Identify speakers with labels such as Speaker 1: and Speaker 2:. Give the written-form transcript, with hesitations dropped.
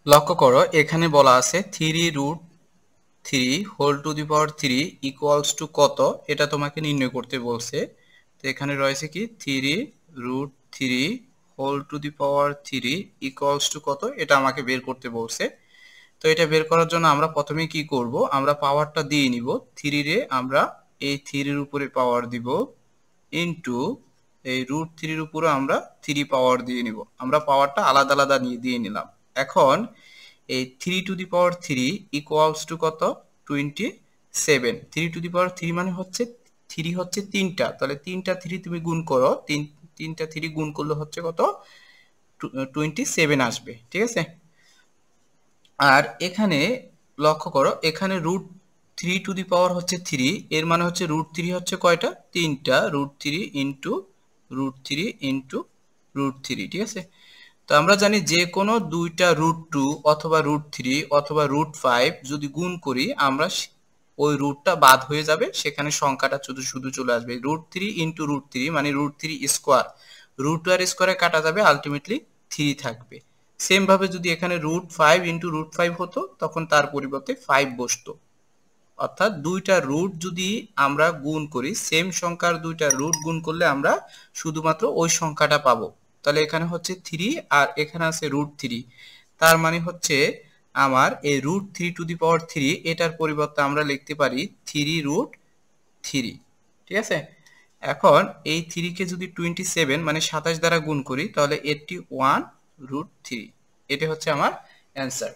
Speaker 1: লক্ষ্য করো এখানে বলা আছে 3√3 whole to the power 3 equals to কত, এটা তোমাকে নির্ণয় করতে বলছে। তো এখানে রয়েছে কি 3√3 whole to the power 3 equals to কত, এটা আমাকে বের করতে বলছে। তো এটা বের করার জন্য আমরা প্রথমে কি করব, আমরা পাওয়ারটা দিয়ে নিব। 3 রে আমরা এই 3 এর উপরে পাওয়ার দিব ইনটু এই √3 এর উপরে আমরা 3 পাওয়ার দিয়ে নিব। আমরা পাওয়ারটা আলাদা আলাদা দিয়ে নিলাম। এখন এই 3 two the power 3 equals to কত, 27। 3 টু দি পাওয়ার 3 মানে হচ্ছে 3 হচ্ছে তিনটা, তাহলে তিনটা 3 তুমি গুণ করো, তিনটা 3 গুণ করলে হচ্ছে কত, 27 আসবে। ঠিক আছে। আর এখানে লক্ষ্য করো এখানে √3 টু দি পাওয়ার হচ্ছে 3, এর মানে হচ্ছে √3 হচ্ছে কয়টা, তিনটা, √3 ইন্টু √3 ইন্টু √3। ঠিক আছে। তো আমরা জানি যে কোনো দুইটা √2 অথবা √3 অথবা √5 যদি গুণ করি আমরা ওই রুটটা বাদ হয়ে যাবে, সেখানে সংখ্যাটা শুধু শুধু চলে আসবে। √3 ইন্টু √3 মানে √3 স্কোয়ার, √2 স্কোয়ারে কাটা যাবে, আলটিমেটলি 3 থাকবে। সেম ভাবে যদি এখানে √5 ইন্টু √5 হতো তখন তার পরিবর্তে 5 বসতো। অর্থাৎ দুইটা রুট যদি আমরা গুণ করি, সেম সংখ্যার দুইটা রুট গুণ করলে আমরা শুধুমাত্র ওই সংখ্যাটা পাবো। তাহলে এখানে হচ্ছে 3 আর এখানে আছে √3, তার মানে হচ্ছে আমার এই √3 টু দি পাওয়ার 3 এটার পরিবর্তে আমরা লিখতে পারি 3√3। ঠিক আছে। এখন এই 3 কে যদি 27 মানে 27 দ্বারা গুণ করি তাহলে 81√3, এটা হচ্ছে আমার অ্যান্সার।